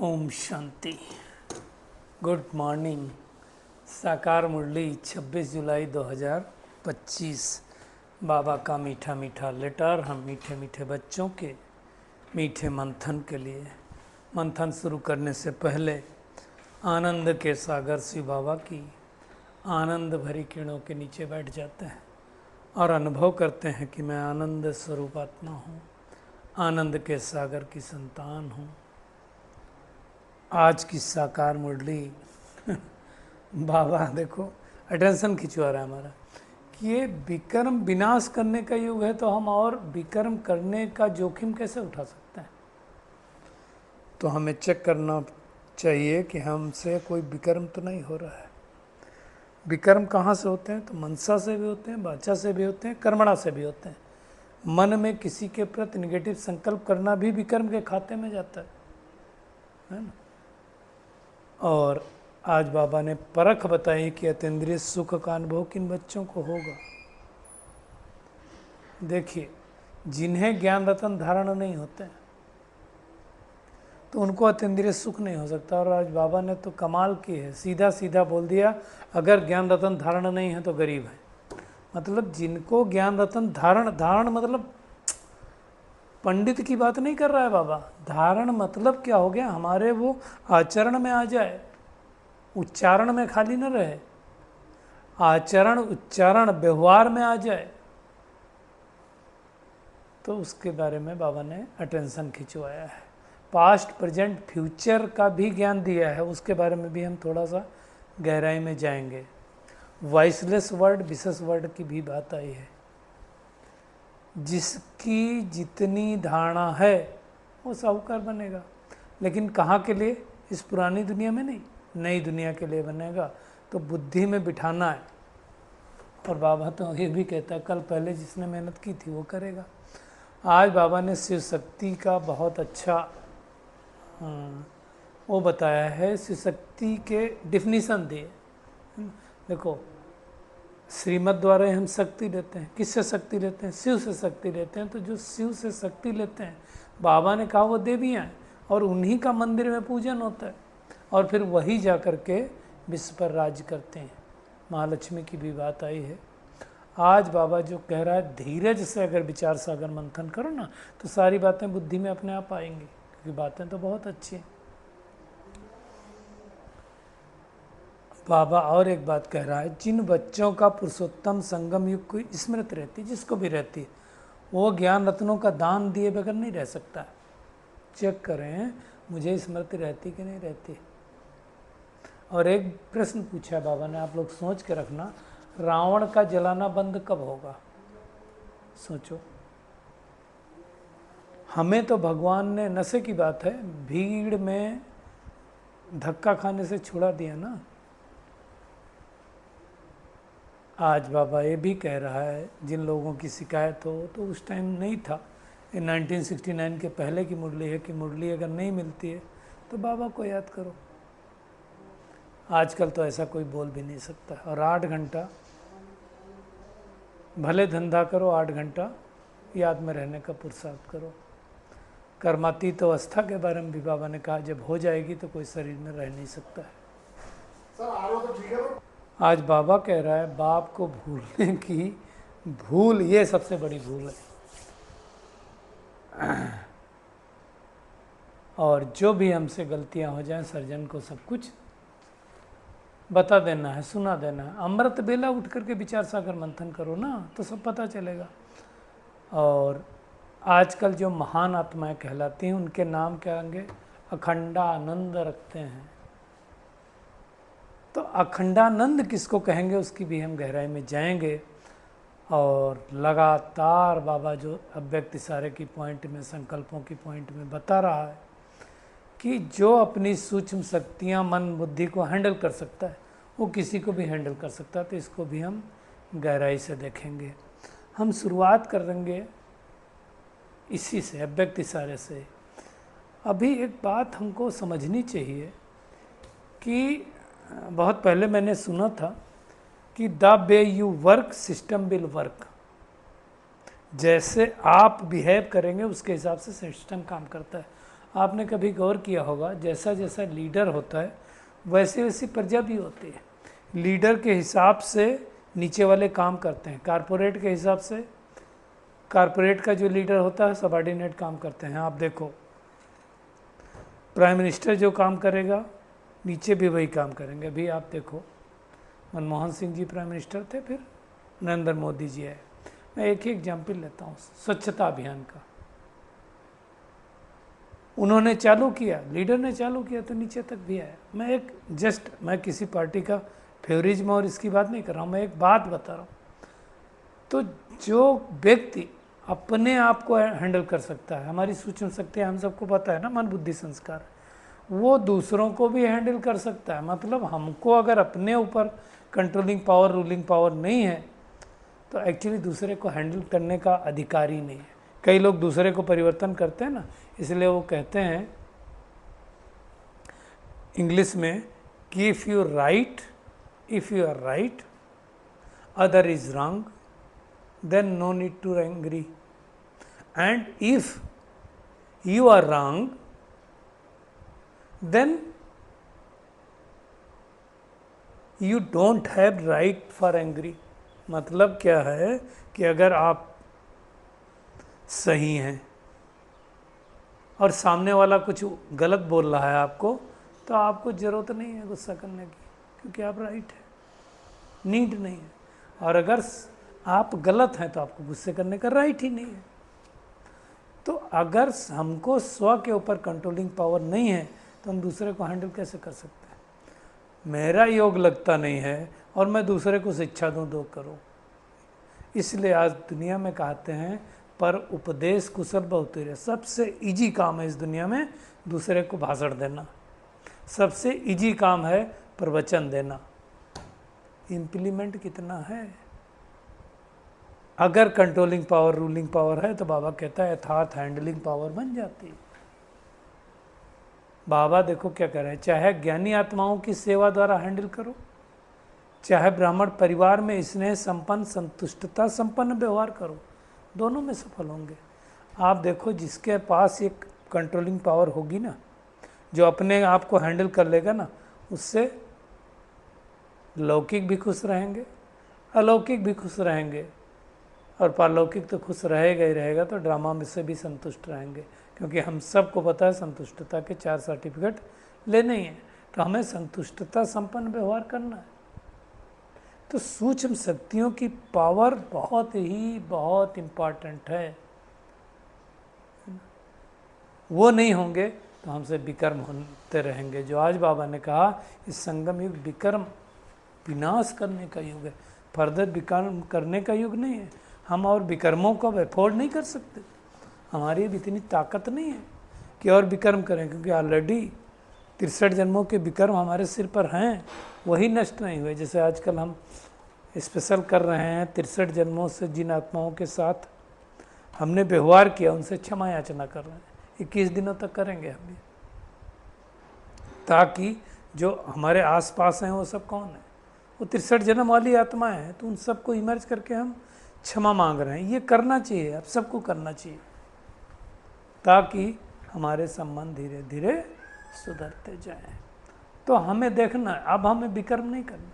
Om Shanti. Good morning. साकार मुरली 26 जुलाई 2025। बाबा का मीठा मीठा लेटर हम मीठे मीठे बच्चों के मीठे मंथन के लिए। मंथन शुरू करने से पहले आनंद के सागर शिव बाबा की आनंद भरी किरणों के नीचे बैठ जाते हैं और अनुभव करते हैं कि मैं आनंद स्वरूप आत्मा हूँ, आनंद के सागर की संतान हूँ। आज की साकार मुरली बाबा देखो अटेंशन खिंचवा रहा है हमारा कि ये विकर्म विनाश करने का युग है, तो हम और विकर्म करने का जोखिम कैसे उठा सकते हैं। तो हमें चेक करना चाहिए कि हमसे कोई विकर्म तो नहीं हो रहा है। विकर्म कहाँ से होते हैं? तो मनसा से भी होते हैं, वाचा से भी होते हैं, कर्मणा से भी होते हैं। मन में किसी के प्रति निगेटिव संकल्प करना भी विकर्म के खाते में जाता है ना। और आज बाबा ने परख बताई कि अतीन्द्रिय सुख का अनुभव किन बच्चों को होगा। देखिए, जिन्हें ज्ञान रतन धारण नहीं होते तो उनको अतीन्द्रिय सुख नहीं हो सकता। और आज बाबा ने तो कमाल की है, सीधा सीधा बोल दिया, अगर ज्ञान रतन धारण नहीं है तो गरीब है। मतलब जिनको ज्ञान रतन धारण मतलब पंडित की बात नहीं कर रहा है बाबा। धारण मतलब क्या हो गया, हमारे वो आचरण में आ जाए, उच्चारण में खाली न रहे, आचरण उच्चारण व्यवहार में आ जाए, तो उसके बारे में बाबा ने अटेंशन खिंचवाया है। पास्ट प्रेजेंट फ्यूचर का भी ज्ञान दिया है, उसके बारे में भी हम थोड़ा सा गहराई में जाएंगे। वॉइसलेस वर्ड विशेष वर्ड की भी बात आई है। जिसकी जितनी धारणा है वो साहूकार बनेगा, लेकिन कहाँ के लिए? इस पुरानी दुनिया में नहीं, नई दुनिया के लिए बनेगा। तो बुद्धि में बिठाना है। और बाबा तो ये भी कहता है, कल पहले जिसने मेहनत की थी वो करेगा। आज बाबा ने शिव शक्ति का बहुत अच्छा वो बताया है, शिव शक्ति के डिफिनीसन दिए। देखो, श्रीमद् द्वारा हम शक्ति लेते हैं। किससे शक्ति लेते हैं? शिव से शक्ति लेते हैं। तो जो शिव से शक्ति लेते हैं, बाबा ने कहा वो देवियाँ हैं, और उन्हीं का मंदिर में पूजन होता है, और फिर वही जा कर के विश्व पर राज करते हैं। महालक्ष्मी की भी बात आई है। आज बाबा जो कह रहा है, धीरज से अगर विचार सागर मंथन करो ना, तो सारी बातें बुद्धि में अपने आप आएंगी, क्योंकि बातें तो बहुत अच्छी हैं। बाबा और एक बात कह रहा है, जिन बच्चों का पुरुषोत्तम संगम युग की स्मृति रहती, जिसको भी रहती है, वो ज्ञान रत्नों का दान दिए बगैर नहीं रह सकता। चेक करें मुझे स्मृति रहती कि नहीं रहती। और एक प्रश्न पूछा है बाबा ने, आप लोग सोच के रखना, रावण का जलाना बंद कब होगा? सोचो। हमें तो भगवान ने, नशे की बात है, भीड़ में धक्का खाने से छुड़ा दिया ना। आज बाबा ये भी कह रहा है, जिन लोगों की शिकायत हो, तो उस टाइम नहीं था, ये 1969 के पहले की मुरली है कि मुरली अगर नहीं मिलती है तो बाबा को याद करो। आजकल तो ऐसा कोई बोल भी नहीं सकता। और 8 घंटा भले धंधा करो, 8 घंटा याद में रहने का पुरुषार्थ करो। कर्मातीत अवस्था के बारे में भी बाबा ने कहा, जब हो जाएगी तो कोई शरीर में रह नहीं सकता है। तो ठीक है। आज बाबा कह रहा है, बाप को भूलने की भूल ये सबसे बड़ी भूल है। और जो भी हमसे गलतियां हो जाएं, सर्जन को सब कुछ बता देना है, सुना देना है। अमृत बेला उठ करके विचार सागर मंथन करो ना, तो सब पता चलेगा। और आजकल जो महान आत्माएं कहलाती हैं, उनके नाम क्या होंगे? अखंडानंद रखते हैं। तो अखंडानंद किसको कहेंगे, उसकी भी हम गहराई में जाएंगे। और लगातार बाबा जो अव्यक्त इशारे की पॉइंट में, संकल्पों की पॉइंट में बता रहा है कि जो अपनी सूक्ष्म शक्तियाँ, मन बुद्धि को हैंडल कर सकता है, वो किसी को भी हैंडल कर सकता है। तो इसको भी हम गहराई से देखेंगे। हम शुरुआत करेंगे इसी से, अव्यक्त इशारे से। अभी एक बात हमको समझनी चाहिए कि बहुत पहले मैंने सुना था कि the way you work system will work. जैसे आप बिहेव करेंगे उसके हिसाब से सिस्टम काम करता है। आपने कभी गौर किया होगा, जैसा जैसा लीडर होता है वैसे वैसी प्रजा भी होती है। लीडर के हिसाब से नीचे वाले काम करते हैं, कारपोरेट के हिसाब से कारपोरेट का जो लीडर होता है सबॉर्डिनेट काम करते हैं। आप देखो प्राइम मिनिस्टर जो काम करेगा नीचे भी वही काम करेंगे। अभी आप देखो मनमोहन सिंह जी प्राइम मिनिस्टर थे, फिर नरेंद्र मोदी जी आए। मैं एक ही एग्जाम्पल लेता हूँ, स्वच्छता अभियान का। उन्होंने चालू किया, लीडर ने चालू किया तो नीचे तक भी आया। मैं किसी पार्टी का फेवरिज्म और इसकी बात नहीं कर रहा हूँ, मैं एक बात बता रहा हूँ। तो जो व्यक्ति अपने आप को हैंडल कर सकता है, हमारी सूक्ष्म शक्ति हम सबको पता है ना, मन बुद्धि संस्कार, वो दूसरों को भी हैंडल कर सकता है। मतलब हमको अगर अपने ऊपर कंट्रोलिंग पावर, रूलिंग पावर नहीं है तो एक्चुअली दूसरे को हैंडल करने का अधिकार ही नहीं है। कई लोग दूसरे को परिवर्तन करते हैं ना, इसलिए वो कहते हैं इंग्लिश में कि if you are right other is wrong then no need to angry, and if you are wrong then you don't have right for angry. मतलब क्या है कि अगर आप सही हैं और सामने वाला कुछ गलत बोल रहा है आपको, तो आपको ज़रूरत नहीं है गुस्सा करने की, क्योंकि आप राइट हैं, नीड नहीं है। और अगर आप गलत हैं तो आपको गुस्से करने का राइट ही नहीं है। तो अगर हमको स्व के ऊपर कंट्रोलिंग पावर नहीं है तो हम दूसरे को हैंडल कैसे कर सकते हैं? मेरा योग लगता नहीं है और मैं दूसरे को शिक्षा दूँ, दो करूँ। इसलिए आज दुनिया में कहते हैं पर उपदेश कुशल बहुतेरे। सबसे इजी काम है इस दुनिया में दूसरे को भाषण देना, सबसे इजी काम है प्रवचन देना। इम्प्लीमेंट कितना है? अगर कंट्रोलिंग पावर, रूलिंग पावर है तो बाबा कहता है यथार्थ हैंडलिंग पावर बन जाती है। बाबा देखो क्या कह रहे हैं, चाहे ज्ञानी आत्माओं की सेवा द्वारा हैंडल करो, चाहे ब्राह्मण परिवार में स्नेह संपन्न, संतुष्टता संपन्न व्यवहार करो, दोनों में सफल होंगे। आप देखो जिसके पास एक कंट्रोलिंग पावर होगी ना, जो अपने आप को हैंडल कर लेगा ना, उससे लौकिक भी खुश रहेंगे, अलौकिक भी खुश रहेंगे, और पारलौकिक तो खुश रहेगा ही रहेगा। तो ड्रामा में से भी संतुष्ट रहेंगे, क्योंकि हम सबको पता है संतुष्टता के 4 सर्टिफिकेट लेने ही हैं। तो हमें संतुष्टता संपन्न व्यवहार करना है। तो सूक्ष्म शक्तियों की पावर बहुत इम्पॉर्टेंट है। वो नहीं होंगे तो हमसे विकर्म होते रहेंगे। जो आज बाबा ने कहा इस संगम युग विकर्म विनाश करने का युग है, फर्दर विकर्म करने का युग नहीं है। हम और विकर्मों को अफोर्ड नहीं कर सकते, हमारी अब इतनी ताकत नहीं है कि और विकर्म करें, क्योंकि ऑलरेडी 63 जन्मों के विकर्म हमारे सिर पर हैं, वही नष्ट नहीं हुए। जैसे आजकल हम स्पेशल कर रहे हैं 63 जन्मों से जिन आत्माओं के साथ हमने व्यवहार किया उनसे क्षमा याचना कर रहे हैं, 21 दिनों तक करेंगे हम भी, ताकि जो हमारे आसपास हैं वो सब कौन है, वो 63 जन्म वाली आत्माएं हैं। तो उन सबको इमर्ज करके हम क्षमा मांग रहे हैं। ये करना चाहिए, अब सबको करना चाहिए, ताकि हमारे संबंध धीरे धीरे सुधरते जाएं। तो हमें देखना है, अब हमें विकर्म नहीं करना।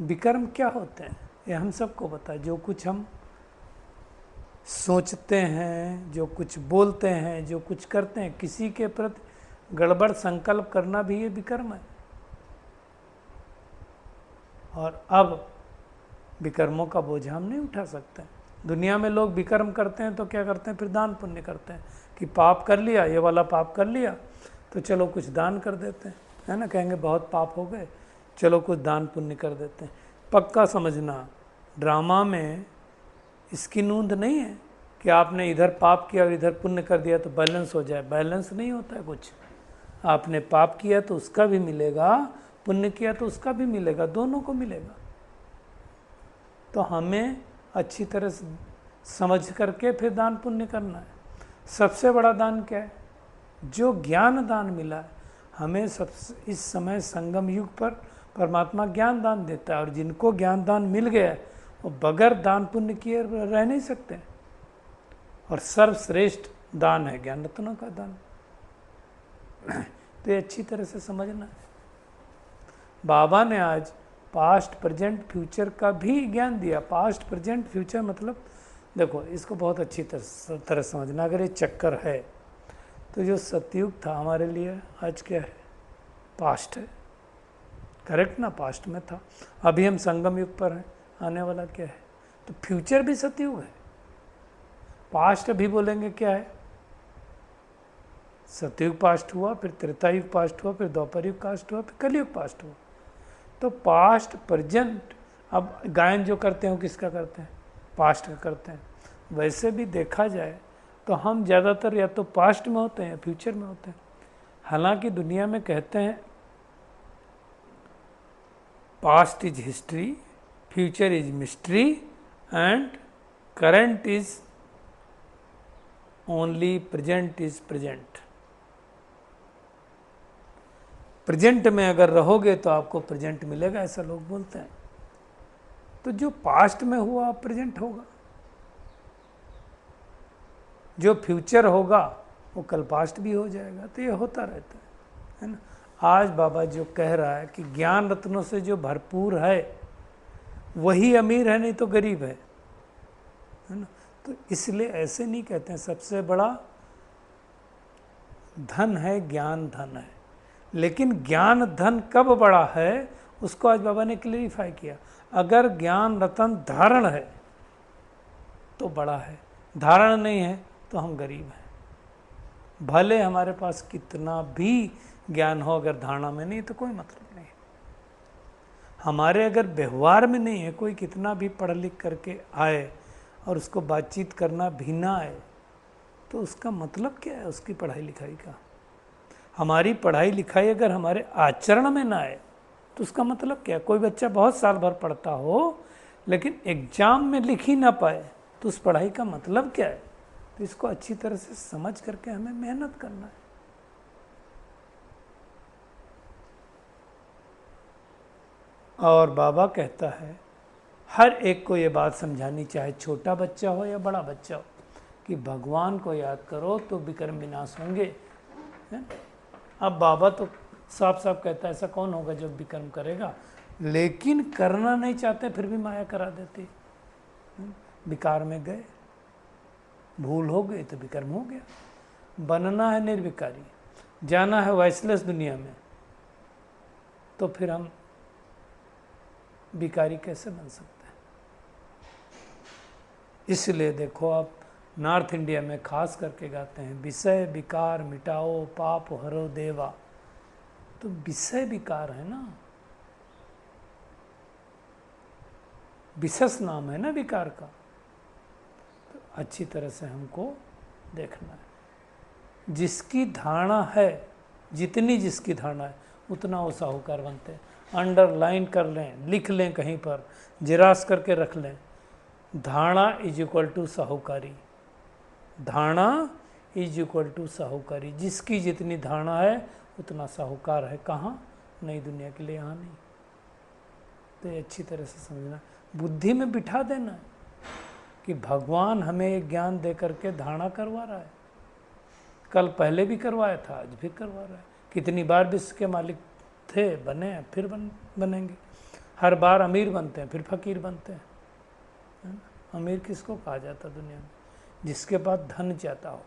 विकर्म क्या होते हैं ये हम सबको पता है। जो कुछ हम सोचते हैं, जो कुछ बोलते हैं, जो कुछ करते हैं, किसी के प्रति गड़बड़ संकल्प करना भी ये विकर्म है। और अब विकर्मों का बोझ हम नहीं उठा सकते। दुनिया में लोग विकर्म करते हैं तो क्या करते हैं, फिर दान पुण्य करते हैं कि पाप कर लिया, ये वाला पाप कर लिया तो चलो कुछ दान कर देते हैं, है ना, कहेंगे बहुत पाप हो गए, चलो कुछ दान पुण्य कर देते हैं। पक्का समझना, ड्रामा में इसकी नूंद नहीं है कि आपने इधर पाप किया और इधर पुण्य कर दिया तो बैलेंस हो जाए। बैलेंस नहीं होता है कुछ। आपने पाप किया तो उसका भी मिलेगा, पुण्य किया तो उसका भी मिलेगा, दोनों को मिलेगा। तो हमें अच्छी तरह से समझ करके फिर दान पुण्य करना है। सबसे बड़ा दान क्या है? जो ज्ञान दान मिला है हमें। सबसे इस समय संगम युग पर परमात्मा ज्ञान दान देता है, और जिनको ज्ञान दान मिल गया है वो बगैर दान पुण्य किए रह नहीं सकते। और सर्वश्रेष्ठ दान है ज्ञान रत्नों का दान। तो ये अच्छी तरह से समझना है। बाबा ने आज पास्ट प्रेजेंट फ्यूचर का भी ज्ञान दिया। पास्ट प्रेजेंट फ्यूचर मतलब देखो, इसको बहुत अच्छी तरह समझना। अगर ये चक्कर है तो जो सतयुग था हमारे लिए आज क्या है? पास्ट है, करेक्ट ना? पास्ट में था, अभी हम संगम युग पर हैं, आने वाला क्या है? तो फ्यूचर भी सतयुग है। पास्ट भी बोलेंगे क्या है? सतयुग पास्ट हुआ, फिर त्रेता युग पास्ट हुआ, फिर द्वापर युग पास्ट हुआ, फिर कलयुग पास्ट हुआ। तो पास्ट प्रेजेंट, अब गायन जो करते हैं वो किसका करते हैं? पास्ट का करते हैं। वैसे भी देखा जाए तो हम ज़्यादातर या तो पास्ट में होते हैं या फ्यूचर में होते हैं। हालांकि दुनिया में कहते हैं past is history, future is mystery and current is only present is present. Present में अगर रहोगे तो आपको प्रेजेंट मिलेगा, ऐसा लोग बोलते हैं। तो जो पास्ट में हुआ प्रेजेंट होगा, जो फ्यूचर होगा वो कल पास्ट भी हो जाएगा। तो ये होता रहता है ना। आज बाबा जो कह रहा है कि ज्ञान रत्नों से जो भरपूर है वही अमीर है, नहीं तो गरीब है ना। तो इसलिए ऐसे नहीं कहते हैं सबसे बड़ा धन है ज्ञान धन है, लेकिन ज्ञान धन कब बड़ा है उसको आज बाबा ने क्लेरिफाई किया। अगर ज्ञान रतन धारण है तो बड़ा है, धारण नहीं है तो हम गरीब हैं। भले हमारे पास कितना भी ज्ञान हो, अगर धारणा में नहीं तो कोई मतलब नहीं। हमारे अगर व्यवहार में नहीं है, कोई कितना भी पढ़ लिख करके आए और उसको बातचीत करना भी ना आए, तो उसका मतलब क्या है उसकी पढ़ाई लिखाई का? हमारी पढ़ाई लिखाई अगर हमारे आचरण में ना आए तो उसका मतलब क्या? कोई बच्चा बहुत साल भर पढ़ता हो लेकिन एग्जाम में लिख ही ना पाए तो उस पढ़ाई का मतलब क्या है? तो इसको अच्छी तरह से समझ करके हमें मेहनत करना है। और बाबा कहता है हर एक को ये बात समझानी, चाहे छोटा बच्चा हो या बड़ा बच्चा हो, कि भगवान को याद करो तो विकर्म विनाश होंगे। अब बाबा तो साफ साफ कहता है ऐसा कौन होगा जो विकर्म करेगा, लेकिन करना नहीं चाहते फिर भी माया करा देती। विकार में गए, भूल हो गई तो विकर्म हो गया। बनना है निर्विकारी, जाना है वाइसलेस दुनिया में, तो फिर हम विकारी कैसे बन सकते हैं? इसलिए देखो आप नॉर्थ इंडिया में खास करके गाते हैं विषय विकार मिटाओ पाप हरो देवा। तो विषय विकार है ना, विशेष नाम है ना विकार का। तो अच्छी तरह से हमको देखना है। जिसकी धारणा है, जितनी जिसकी धारणा है उतना वो साहूकार बनते हैं। अंडरलाइन कर लें, लिख लें, कहीं पर जिरास करके रख लें, धारणा इज इक्वल टू साहूकारी। धारणा इज इक्वल टू साहूकारी। जिसकी जितनी धारणा है उतना साहूकार है। कहाँ? नई दुनिया के लिए, यहाँ नहीं। तो ये अच्छी तरह से समझना, बुद्धि में बिठा देना कि भगवान हमें एक ज्ञान दे करके धारणा करवा रहा है। कल पहले भी करवाया था, आज भी करवा रहा है। कितनी बार विश्व के मालिक थे, बने हैं, फिर बनेंगे। हर बार अमीर बनते हैं, फिर फकीर बनते हैं, है ना? अमीर किसको कहा जाता दुनिया में? जिसके पास धन ज़्यादा हो।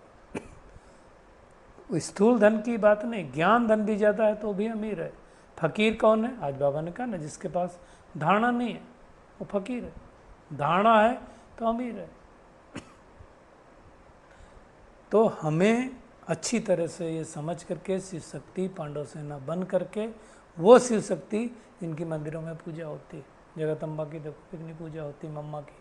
स्थूल धन की बात नहीं, ज्ञान धन भी ज़्यादा है तो भी अमीर है। फकीर कौन है? आज बाबा ने कहा ना, जिसके पास धारणा नहीं है वो फकीर है, धारणा है तो अमीर है। तो हमें अच्छी तरह से ये समझ करके शिव शक्ति पांडव सेना बन करके, वो शिव शक्ति जिनकी मंदिरों में पूजा होती, जगदम्बा की देखो कितनी पूजा होती, मम्मा की।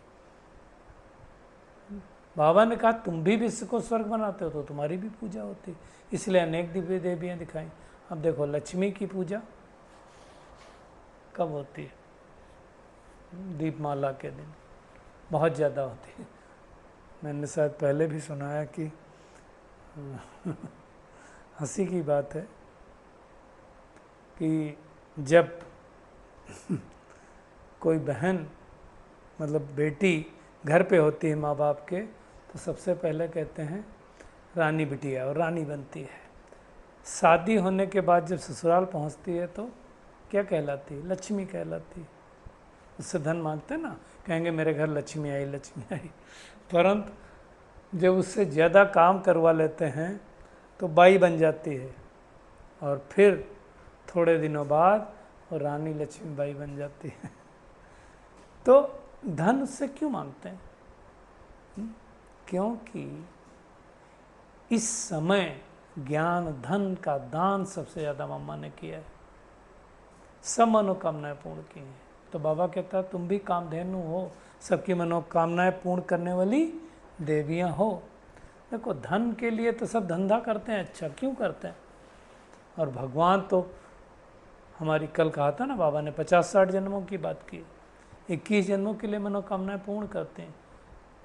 बाबा ने कहा तुम भी विश्व को स्वर्ग बनाते हो तो तुम्हारी भी पूजा होती, इसलिए अनेक दिव्य देवियाँ दिखाई। अब देखो लक्ष्मी की पूजा कब होती है? दीपमाला के दिन बहुत ज़्यादा होती है। मैंने शायद पहले भी सुनाया कि हंसी की बात है कि जब कोई बहन मतलब बेटी घर पे होती है माँ बाप के, तो सबसे पहले कहते हैं रानी बिटिया और रानी बनती है। शादी होने के बाद जब ससुराल पहुंचती है तो क्या कहलाती है? लक्ष्मी कहलाती है। उससे धन मांगते हैं ना, कहेंगे मेरे घर लक्ष्मी आई, लक्ष्मी आई। परंतु जब उससे ज़्यादा काम करवा लेते हैं तो बाई बन जाती है, और फिर थोड़े दिनों बाद वो रानी लक्ष्मी बाई बन जाती है। तो धन उससे क्यों मांगते हैं? क्योंकि इस समय ज्ञान धन का दान सबसे ज़्यादा मम्मा ने किया है, सब मनोकामनाएं पूर्ण की हैं। तो बाबा कहता है तुम भी कामधेनु हो, सबकी मनोकामनाएं पूर्ण करने वाली देवियां हो। देखो धन के लिए तो सब धंधा करते हैं, अच्छा क्यों करते हैं? और भगवान तो हमारी, कल कहा था ना बाबा ने, 50-60 जन्मों की बात की, 21 जन्मों के लिए मनोकामनाएं पूर्ण करते हैं।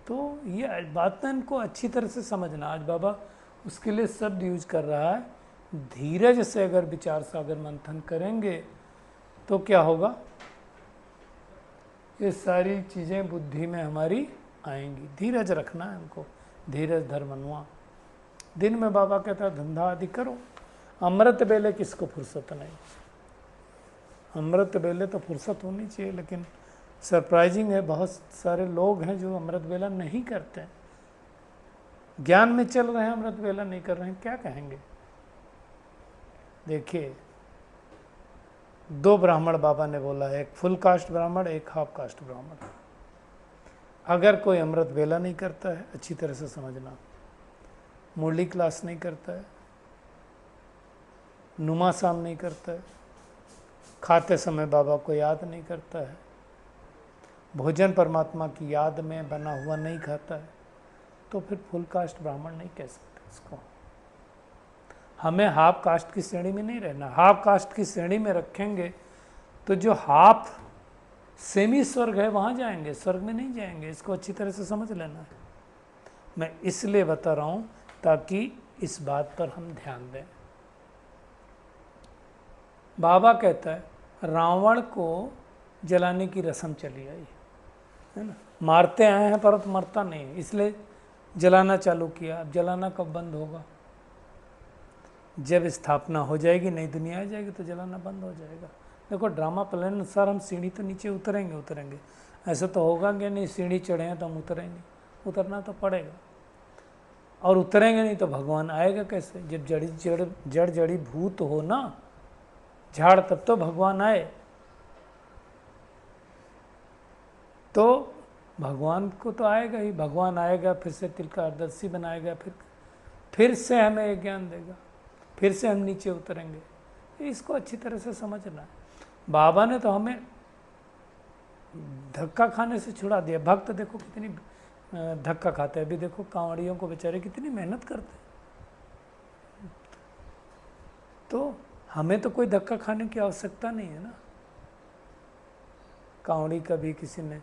तो ये बात इनको अच्छी तरह से समझना। आज बाबा उसके लिए शब्द यूज कर रहा है, धीरज से अगर विचार सागर मंथन करेंगे तो क्या होगा? ये सारी चीज़ें बुद्धि में हमारी आएंगी। धीरज रखना है हमको, धीरज धर्मनुआ। दिन में बाबा कहता है धंधा आदि करो, अमृत बेले किसको फुर्सत नहीं? अमृत बेले तो फुर्सत होनी चाहिए, लेकिन सरप्राइजिंग है बहुत सारे लोग हैं जो अमृत बेला नहीं करते हैं। ज्ञान में चल रहे हैं, अमृत बेला नहीं कर रहे हैं, क्या कहेंगे? देखिए 2 ब्राह्मण बाबा ने बोला, एक फुल कास्ट ब्राह्मण, एक हाफ कास्ट ब्राह्मण। अगर कोई अमृत बेला नहीं करता है, अच्छी तरह से समझना, मुरली क्लास नहीं करता है, नुमा शाम नहीं करता है, खाते समय बाबा को याद नहीं करता है, भोजन परमात्मा की याद में बना हुआ नहीं खाता है, तो फिर फुल कास्ट ब्राह्मण नहीं कह सकते इसको। हमें हाफ कास्ट की श्रेणी में नहीं रहना। हाफ कास्ट की श्रेणी में रखेंगे तो जो हाफ सेमी स्वर्ग है वहाँ जाएंगे, स्वर्ग में नहीं जाएंगे। इसको अच्छी तरह से समझ लेना है। मैं इसलिए बता रहा हूँ ताकि इस बात पर हम ध्यान दें। बाबा कहता है रावण को जलाने की रस्म चली आई है ना, मारते आए हैं परंतु मरता नहीं है, इसलिए जलाना चालू किया। अब जलाना कब बंद होगा? जब स्थापना हो जाएगी, नई दुनिया आ जाएगी तो जलाना बंद हो जाएगा। देखो ड्रामा प्लान अनुसार हम सीढ़ी तो नीचे उतरेंगे, ऐसा तो होगा कि नहीं सीढ़ी चढ़े हैं तो हम उतरेंगे, उतरना तो पड़ेगा। और उतरेंगे नहीं तो भगवान आएगा कैसे? जब जड़ जड़ी भूत हो ना झाड़, तब तो भगवान आए। तो भगवान को तो आएगा ही, भगवान आएगा, फिर से तिलकारदर्शी बनाएगा, फिर से हमें एक ज्ञान देगा, फिर से हम नीचे उतरेंगे। इसको अच्छी तरह से समझना है। बाबा ने तो हमें धक्का खाने से छुड़ा दिया। भक्त देखो कितनी धक्का खाते हैं। अभी देखो कांवड़ियों को बेचारे कितनी मेहनत करते हैं। तो हमें तो कोई धक्का खाने की आवश्यकता नहीं है ना। कांवड़ी का भी किसी ने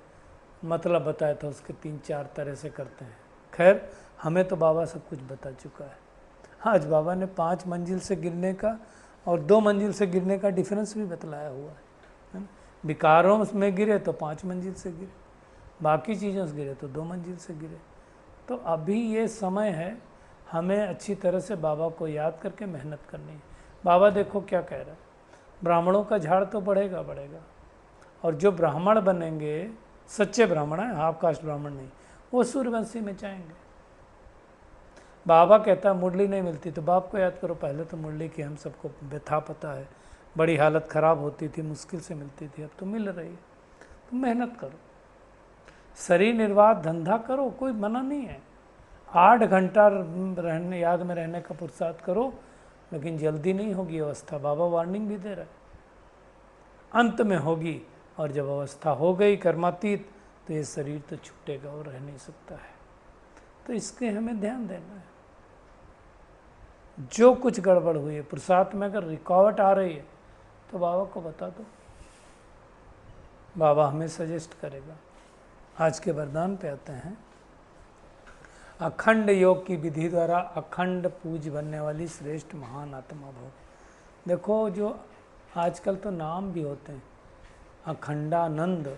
मतलब बताया था, उसके 3-4 तरह से करते हैं। खैर हमें तो बाबा सब कुछ बता चुका है। आज बाबा ने 5 मंजिल से गिरने का और 2 मंजिल से गिरने का डिफरेंस भी बतलाया हुआ है। विकारों में गिरे तो 5 मंजिल से गिरे, बाकी चीज़ों से गिरे तो 2 मंजिल से गिरे। तो अभी ये समय है हमें अच्छी तरह से बाबा को याद करके मेहनत करनी है। बाबा देखो क्या कह रहा है, ब्राह्मणों का झाड़ तो बढ़ेगा, और जो ब्राह्मण बनेंगे सच्चे ब्राह्मण हैं, हाफ कास्ट ब्राह्मण नहीं, वो सूर्यवंशी में जाएंगे। बाबा कहता है मुरली नहीं मिलती तो बाप को याद करो। पहले तो मुरली की हम सबको व्यथा पता है, बड़ी हालत ख़राब होती थी, मुश्किल से मिलती थी, अब तो मिल रही है। तो मेहनत करो, शरीर निर्वाह धंधा करो, कोई मना नहीं है। 8 घंटा रहने याद में रहने का पुरुषार्थ करो, लेकिन जल्दी नहीं होगी अवस्था। बाबा वार्निंग भी दे रहा है, अंत में होगी। और जब अवस्था हो गई कर्मातीत तो ये शरीर तो छूटेगा और रह नहीं सकता है। तो इसके हमें ध्यान देना है। जो कुछ गड़बड़ हुई है पुरुषार्थ में, अगर रुकावट आ रही है तो बाबा को बता दो, बाबा हमें सजेस्ट करेगा। आज के वरदान पे आते हैं। अखंड योग की विधि द्वारा अखंड पूज बनने वाली श्रेष्ठ महान आत्मा भव। देखो जो आजकल तो नाम भी होते हैं, अखंडानंद,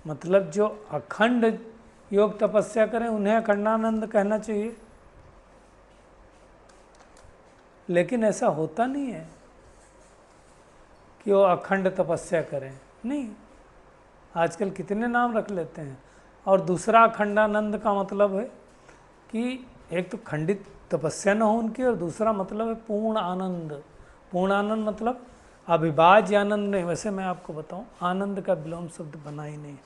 मतलब जो अखंड योग तपस्या करें उन्हें अखंडानंद कहना चाहिए। लेकिन ऐसा होता नहीं है कि वो अखंड तपस्या करें, नहीं। आजकल कितने नाम रख लेते हैं। और दूसरा अखंडानंद का मतलब है कि एक तो खंडित तपस्या न हो उनकी, और दूसरा मतलब है पूर्ण आनंद। पूर्ण आनंद मतलब अविभाज्य आनंद नहीं। वैसे मैं आपको बताऊं, आनंद का विलोम शब्द बना ही नहीं।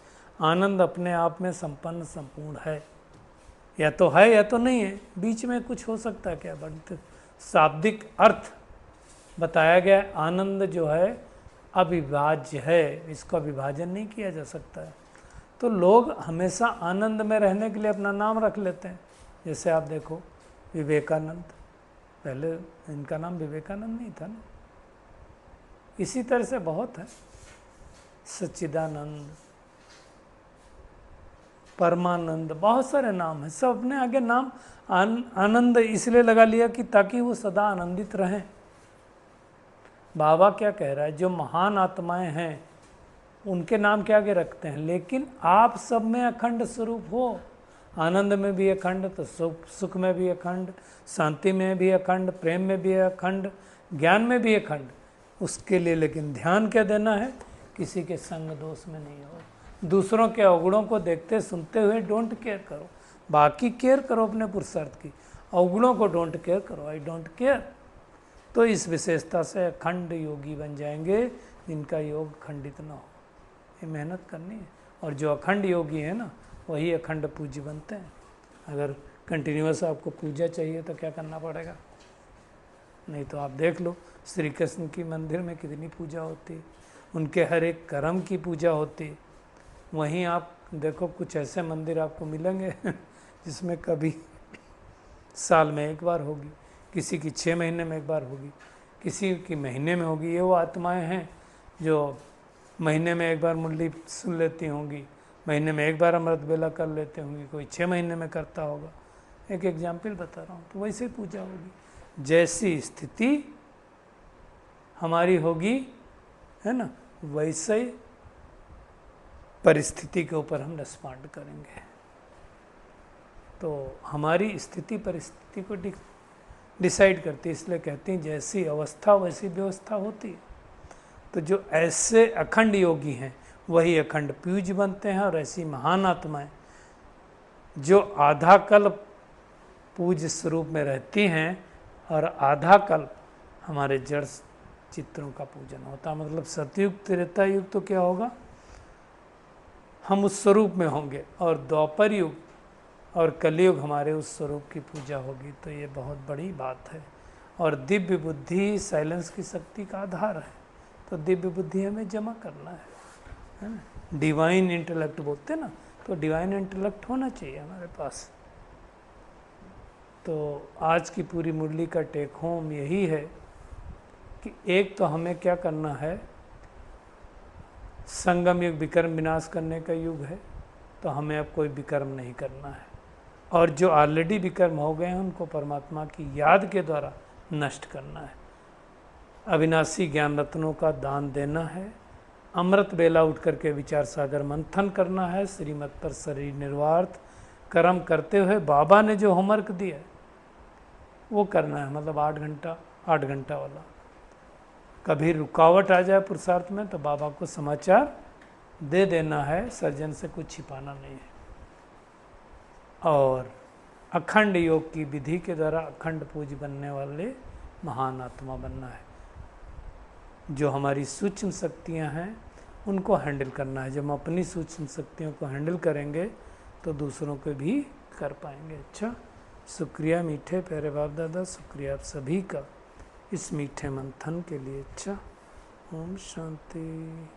आनंद अपने आप में संपन्न संपूर्ण है, या तो है या तो नहीं है, बीच में कुछ हो सकता है क्या? बट शाब्दिक अर्थ बताया गया, आनंद जो है अविभाज्य है, इसका विभाजन नहीं किया जा सकता है। तो लोग हमेशा आनंद में रहने के लिए अपना नाम रख लेते हैं। जैसे आप देखो विवेकानंद, पहले इनका नाम विवेकानंद नहीं था ना। इसी तरह से बहुत है, सच्चिदानंद, परमानंद, बहुत सारे नाम हैं। सब अपने आगे नाम आनंद इसलिए लगा लिया कि ताकि वो सदा आनंदित रहें। बाबा क्या कह रहा है, जो महान आत्माएं हैं उनके नाम के आगे रखते हैं, लेकिन आप सब में अखंड स्वरूप हो। आनंद में भी अखंड, तो सुख में भी अखंड, शांति में भी अखंड, प्रेम में भी अखंड, ज्ञान में भी अखंड। उसके लिए लेकिन ध्यान क्या देना है, किसी के संग दोष में नहीं हो। दूसरों के अवगुणों को देखते सुनते हुए डोंट केयर करो, बाकी केयर करो अपने पुरुषार्थ की, अवगुणों को डोंट केयर करो, आई डोंट केयर। तो इस विशेषता से अखंड योगी बन जाएंगे, जिनका योग खंडित ना हो। ये मेहनत करनी है। और जो अखंड योगी है ना, वही अखंड पूज्य बनते हैं। अगर कंटिन्यूअस आपको पूजा चाहिए तो क्या करना पड़ेगा? नहीं तो आप देख लो, श्री कृष्ण की मंदिर में कितनी पूजा होती है, उनके हर एक कर्म की पूजा होती है। वहीं आप देखो कुछ ऐसे मंदिर आपको मिलेंगे जिसमें कभी साल में एक बार होगी, किसी की 6 महीने में एक बार होगी, किसी की महीने में होगी। ये वो आत्माएं हैं जो महीने में एक बार मुरली सुन लेती होंगी, महीने में एक बार अमृत बेला कर लेते होंगे, कोई 6 महीने में करता होगा। एक एग्जाम्पल बता रहा हूँ। तो वैसे ही पूजा होगी, जैसी स्थिति हमारी होगी, है ना, वैसे ही परिस्थिति के ऊपर हम रिस्पॉन्ड करेंगे। तो हमारी स्थिति परिस्थिति को डिसाइड करती है। इसलिए कहते हैं जैसी अवस्था वैसी व्यवस्था होती है। तो जो ऐसे अखंड योगी हैं वही अखंड पूज्य बनते हैं। और ऐसी महान आत्माएं जो आधा कल्प पूज्य स्वरूप में रहती हैं और आधा कल्प हमारे जड़ चित्रों का पूजन होता। मतलब सतयुग त्रेता युग तो क्या होगा, हम उस स्वरूप में होंगे, और द्वापर युग और कलयुग हमारे उस स्वरूप की पूजा होगी। तो ये बहुत बड़ी बात है। और दिव्य बुद्धि साइलेंस की शक्ति का आधार है। तो दिव्य बुद्धि हमें जमा करना है ना। डिवाइन इंटेलेक्ट बोलते ना, तो डिवाइन इंटेलेक्ट होना चाहिए हमारे पास। तो आज की पूरी मुरली का टेक होम यही है कि एक तो हमें क्या करना है, संगम युग विकर्म विनाश करने का युग है, तो हमें अब कोई विकर्म नहीं करना है। और जो ऑलरेडी विकर्म हो गए हैं उनको परमात्मा की याद के द्वारा नष्ट करना है। अविनाशी ज्ञान रत्नों का दान देना है। अमृत बेला उठ करके विचार सागर मंथन करना है। श्रीमत पर शरीर निर्वार्थ कर्म करते हुए बाबा ने जो होमवर्क दिया वो करना है। मतलब 8 घंटा वाला। कभी रुकावट आ जाए पुरुषार्थ में तो बाबा को समाचार दे देना है, सर्जन से कुछ छिपाना नहीं है। और अखंड योग की विधि के द्वारा अखंड पूज्य बनने वाले महान आत्मा बनना है। जो हमारी सूक्ष्म शक्तियां हैं उनको हैंडल करना है। जब हम अपनी सूक्ष्म शक्तियों को हैंडल करेंगे तो दूसरों को भी कर पाएंगे। अच्छा, शुक्रिया मीठे प्यारे बाप दादा, शुक्रिया आप सभी का इस मीठे मंथन के लिए। अच्छा, ओम शांति।